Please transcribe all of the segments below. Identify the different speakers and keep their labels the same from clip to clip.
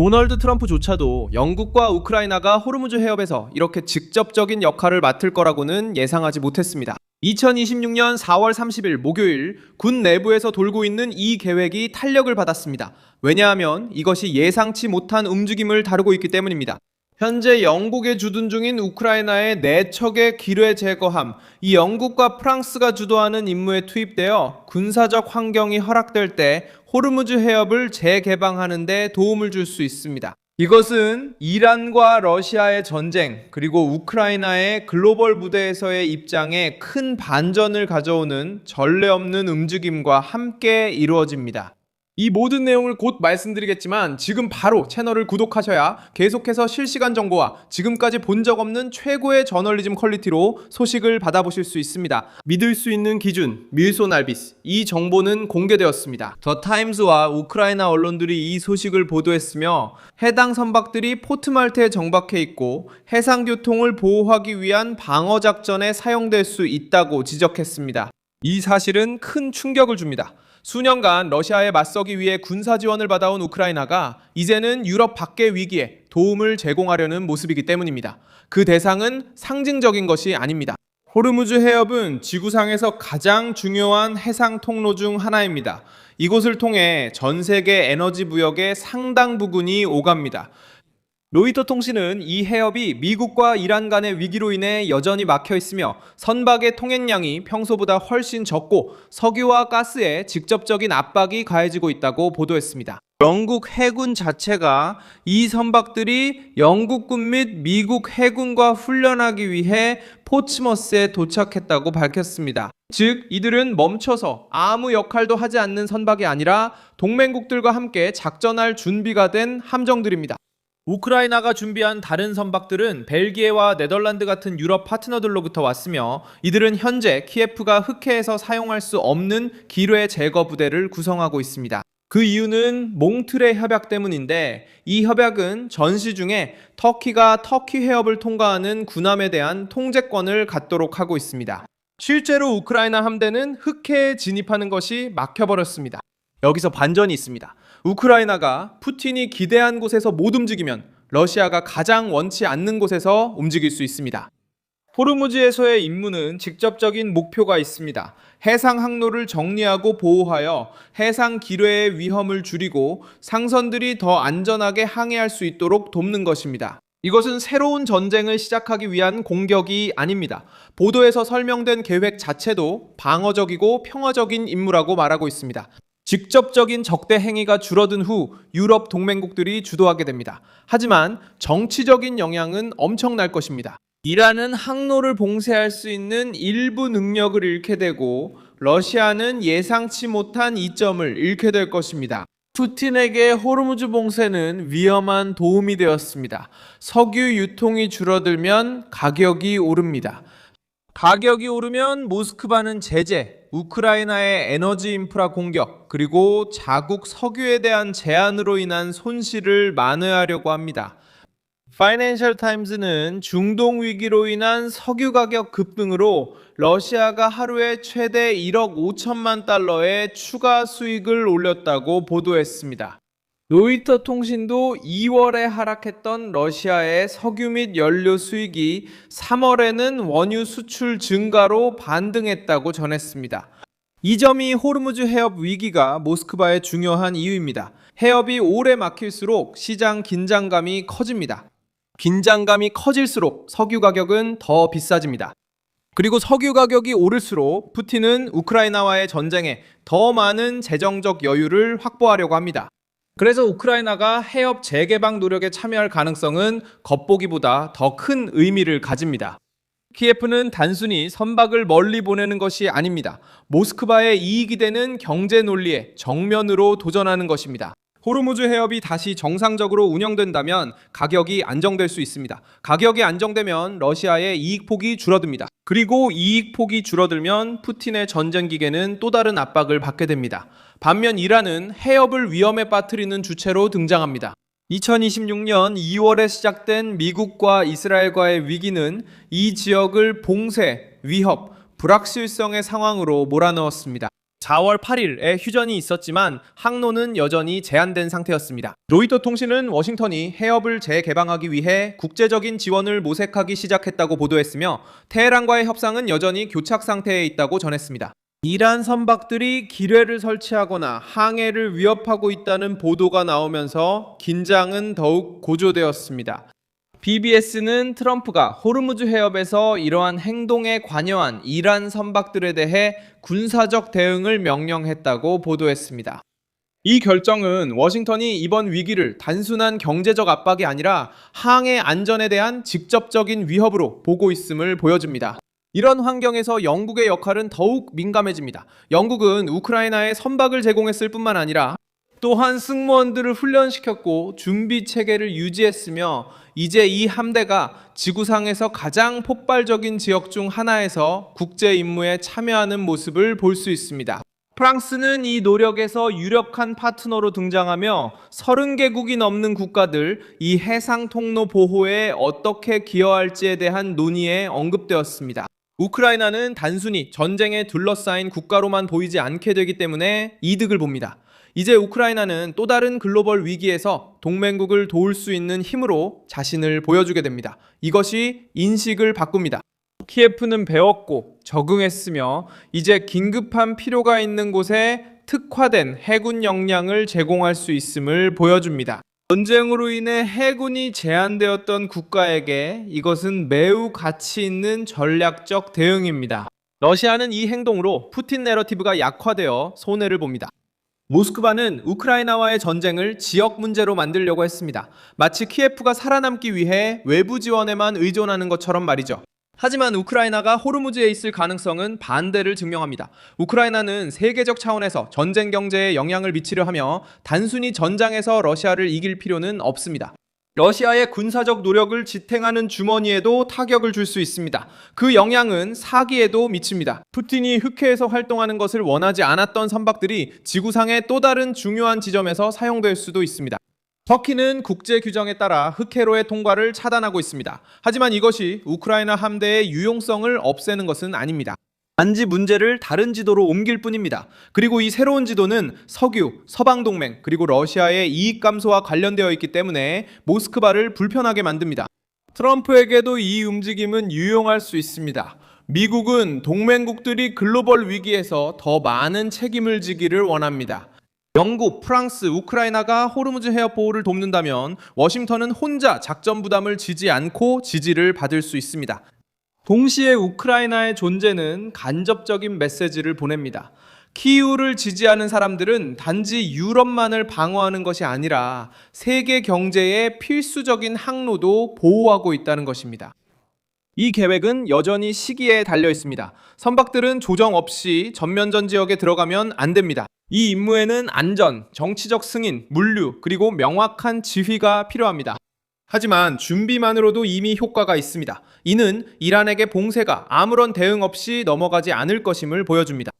Speaker 1: 도널드 트럼프조차도 영국과 우크라이나가 호르무즈 해협에서 이렇게 직접적인 역할을 맡을 거라고는 예상하지 못했습니다. 2026년 4월 30일 목요일 군 내부에서 돌고 있는 이 계획이 탄력을 받았습니다. 왜냐하면 이것이 예상치 못한 움직임을 다루고 있기 때문입니다. 현재 영국에 주둔 중인 우크라이나의 4척의 기뢰 제거함, 이 영국과 프랑스가 주도하는 임무에 투입되어 군사적 환경이 허락될 때 호르무즈 해협을 재개방하는 데 도움을 줄 수 있습니다. 이것은 이란과 러시아의 전쟁, 그리고 우크라이나의 글로벌 무대에서의 입장에 큰 반전을 가져오는 전례 없는 움직임과 함께 이루어집니다. 이 모든 내용을 곧 말씀드리겠지만 지금 바로 채널을 구독하셔야 계속해서 실시간 정보와 지금까지 본 적 없는 최고의 저널리즘 퀄리티로 소식을 받아보실 수 있습니다. 믿을 수 있는 기준, 밀손 알비스. 이 정보는 공개되었습니다. 더 타임스와 우크라이나 언론들이 이 소식을 보도했으며 해당 선박들이 포트말트에 정박해 있고 해상교통을 보호하기 위한 방어작전에 사용될 수 있다고 지적했습니다. 이 사실은 큰 충격을 줍니다. 수년간 러시아에 맞서기 위해 군사 지원을 받아온 우크라이나가 이제는 유럽 밖의 위기에 도움을 제공하려는 모습이기 때문입니다. 그 대상은 상징적인 것이 아닙니다. 호르무즈 해협은 지구상에서 가장 중요한 해상 통로 중 하나입니다. 이곳을 통해 전 세계 에너지 부역의 상당 부분이 오갑니다. 로이터 통신은 이 해협이 미국과 이란 간의 위기로 인해 여전히 막혀 있으며 선박의 통행량이 평소보다 훨씬 적고 석유와 가스에 직접적인 압박이 가해지고 있다고 보도했습니다. 영국 해군 자체가 이 선박들이 영국군 및 미국 해군과 훈련하기 위해 포츠머스에 도착했다고 밝혔습니다. 즉, 이들은 멈춰서 아무 역할도 하지 않는 선박이 아니라 동맹국들과 함께 작전할 준비가 된 함정들입니다. 우크라이나가 준비한 다른 선박들은 벨기에와 네덜란드 같은 유럽 파트너들로부터 왔으며 이들은 현재 키예프가 흑해에서 사용할 수 없는 기뢰 제거 부대를 구성하고 있습니다. 그 이유는 몽트레 협약 때문인데 이 협약은 전시 중에 터키가 터키 해협을 통과하는 군함에 대한 통제권을 갖도록 하고 있습니다. 실제로 우크라이나 함대는 흑해에 진입하는 것이 막혀버렸습니다. 여기서 반전이 있습니다. 우크라이나가 푸틴이 기대한 곳에서 못 움직이면 러시아가 가장 원치 않는 곳에서 움직일 수 있습니다. 호르무즈에서의 임무는 직접적인 목표가 있습니다. 해상 항로를 정리하고 보호하여 해상 기뢰의 위험을 줄이고 상선들이 더 안전하게 항해할 수 있도록 돕는 것입니다. 이것은 새로운 전쟁을 시작하기 위한 공격이 아닙니다. 보도에서 설명된 계획 자체도 방어적이고 평화적인 임무라고 말하고 있습니다. 직접적인 적대 행위가 줄어든 후 유럽 동맹국들이 주도하게 됩니다. 하지만 정치적인 영향은 엄청날 것입니다. 이란은 항로를 봉쇄할 수 있는 일부 능력을 잃게 되고 러시아는 예상치 못한 이점을 잃게 될 것입니다. 푸틴에게 호르무즈 봉쇄는 위험한 도움이 되었습니다. 석유 유통이 줄어들면 가격이 오릅니다. 가격이 오르면 모스크바는 제재, 우크라이나의 에너지 인프라 공격, 그리고 자국 석유에 대한 제한으로 인한 손실을 만회하려고 합니다. 파이낸셜 타임즈는 중동 위기로 인한 석유 가격 급등으로 러시아가 하루에 최대 1억 5천만 달러의 추가 수익을 올렸다고 보도했습니다. 로이터 통신도 2월에 하락했던 러시아의 석유 및 연료 수익이 3월에는 원유 수출 증가로 반등했다고 전했습니다. 이 점이 호르무즈 해협 위기가 모스크바의 중요한 이유입니다. 해협이 오래 막힐수록 시장 긴장감이 커집니다. 긴장감이 커질수록 석유 가격은 더 비싸집니다. 그리고 석유 가격이 오를수록 푸틴은 우크라이나와의 전쟁에 더 많은 재정적 여유를 확보하려고 합니다. 그래서 우크라이나가 해협 재개방 노력에 참여할 가능성은 겉보기보다 더 큰 의미를 가집니다. 키예프는 단순히 선박을 멀리 보내는 것이 아닙니다. 모스크바의 이익이 되는 경제 논리에 정면으로 도전하는 것입니다. 호르무즈 해협이 다시 정상적으로 운영된다면 가격이 안정될 수 있습니다. 가격이 안정되면 러시아의 이익폭이 줄어듭니다. 그리고 이익폭이 줄어들면 푸틴의 전쟁 기계는 또 다른 압박을 받게 됩니다. 반면 이란은 해협을 위험에 빠뜨리는 주체로 등장합니다. 2026년 2월에 시작된 미국과 이스라엘과의 위기는 이 지역을 봉쇄, 위협, 불확실성의 상황으로 몰아넣었습니다. 4월 8일에 휴전이 있었지만 항로는 여전히 제한된 상태였습니다. 로이터 통신은 워싱턴이 해협을 재개방하기 위해 국제적인 지원을 모색하기 시작했다고 보도했으며 테헤란과의 협상은 여전히 교착 상태에 있다고 전했습니다. 이란 선박들이 기뢰를 설치하거나 항해를 위협하고 있다는 보도가 나오면서 긴장은 더욱 고조되었습니다. BBS는 트럼프가 호르무즈 해협에서 이러한 행동에 관여한 이란 선박들에 대해 군사적 대응을 명령했다고 보도했습니다. 이 결정은 워싱턴이 이번 위기를 단순한 경제적 압박이 아니라 항해 안전에 대한 직접적인 위협으로 보고 있음을 보여줍니다. 이런 환경에서 영국의 역할은 더욱 민감해집니다. 영국은 우크라이나에 선박을 제공했을 뿐만 아니라 또한 승무원들을 훈련시켰고 준비 체계를 유지했으며 이제 이 함대가 지구상에서 가장 폭발적인 지역 중 하나에서 국제 임무에 참여하는 모습을 볼 수 있습니다. 프랑스는 이 노력에서 유력한 파트너로 등장하며 30개국이 넘는 국가들 이 해상 통로 보호에 어떻게 기여할지에 대한 논의에 언급되었습니다. 우크라이나는 단순히 전쟁에 둘러싸인 국가로만 보이지 않게 되기 때문에 이득을 봅니다. 이제 우크라이나는 또 다른 글로벌 위기에서 동맹국을 도울 수 있는 힘으로 자신을 보여주게 됩니다. 이것이 인식을 바꿉니다. 키예프는 배웠고 적응했으며 이제 긴급한 필요가 있는 곳에 특화된 해군 역량을 제공할 수 있음을 보여줍니다. 전쟁으로 인해 해군이 제한되었던 국가에게 이것은 매우 가치 있는 전략적 대응입니다. 러시아는 이 행동으로 푸틴 내러티브가 약화되어 손해를 봅니다. 모스크바는 우크라이나와의 전쟁을 지역 문제로 만들려고 했습니다. 마치 키예프가 살아남기 위해 외부 지원에만 의존하는 것처럼 말이죠. 하지만 우크라이나가 호르무즈에 있을 가능성은 반대를 증명합니다. 우크라이나는 세계적 차원에서 전쟁 경제에 영향을 미치려 하며 단순히 전장에서 러시아를 이길 필요는 없습니다. 러시아의 군사적 노력을 지탱하는 주머니에도 타격을 줄 수 있습니다. 그 영향은 사기에도 미칩니다. 푸틴이 흑해에서 활동하는 것을 원하지 않았던 선박들이 지구상의 또 다른 중요한 지점에서 사용될 수도 있습니다. 터키는 국제 규정에 따라 흑해로의 통과를 차단하고 있습니다. 하지만 이것이 우크라이나 함대의 유용성을 없애는 것은 아닙니다. 단지 문제를 다른 지도로 옮길 뿐입니다. 그리고 이 새로운 지도는 석유, 서방동맹, 그리고 러시아의 이익 감소와 관련되어 있기 때문에 모스크바를 불편하게 만듭니다. 트럼프에게도 이 움직임은 유용할 수 있습니다. 미국은 동맹국들이 글로벌 위기에서 더 많은 책임을 지기를 원합니다. 영국, 프랑스, 우크라이나가 호르무즈 해협 보호를 돕는다면 워싱턴은 혼자 작전 부담을 지지 않고 지지를 받을 수 있습니다. 동시에 우크라이나의 존재는 간접적인 메시지를 보냅니다. 키이우를 지지하는 사람들은 단지 유럽만을 방어하는 것이 아니라 세계 경제의 필수적인 항로도 보호하고 있다는 것입니다. 이 계획은 여전히 시기에 달려 있습니다. 선박들은 조정 없이 전면전 지역에 들어가면 안 됩니다. 이 임무에는 안전, 정치적 승인, 물류, 그리고 명확한 지휘가 필요합니다. 하지만 준비만으로도 이미 효과가 있습니다. 이는 이란에게 봉쇄가 아무런 대응 없이 넘어가지 않을 것임을 보여줍니다.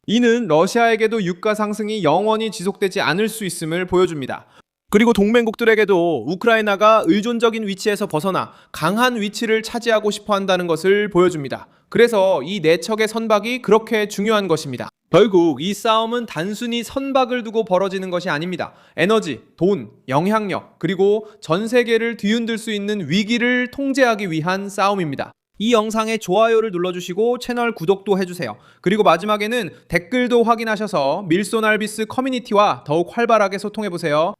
Speaker 1: 이는 러시아에게도 유가 상승이 영원히 지속되지 않을 수 있음을 보여줍니다. 그리고 동맹국들에게도 우크라이나가 의존적인 위치에서 벗어나 강한 위치를 차지하고 싶어 한다는 것을 보여줍니다. 그래서 이 네 척의 선박이 그렇게 중요한 것입니다. 결국 이 싸움은 단순히 선박을 두고 벌어지는 것이 아닙니다. 에너지, 돈, 영향력, 그리고 전 세계를 뒤흔들 수 있는 위기를 통제하기 위한 싸움입니다. 이 영상에 좋아요를 눌러주시고 채널 구독도 해주세요. 그리고 마지막에는 댓글도 확인하셔서 밀소날비스 커뮤니티와 더욱 활발하게 소통해보세요.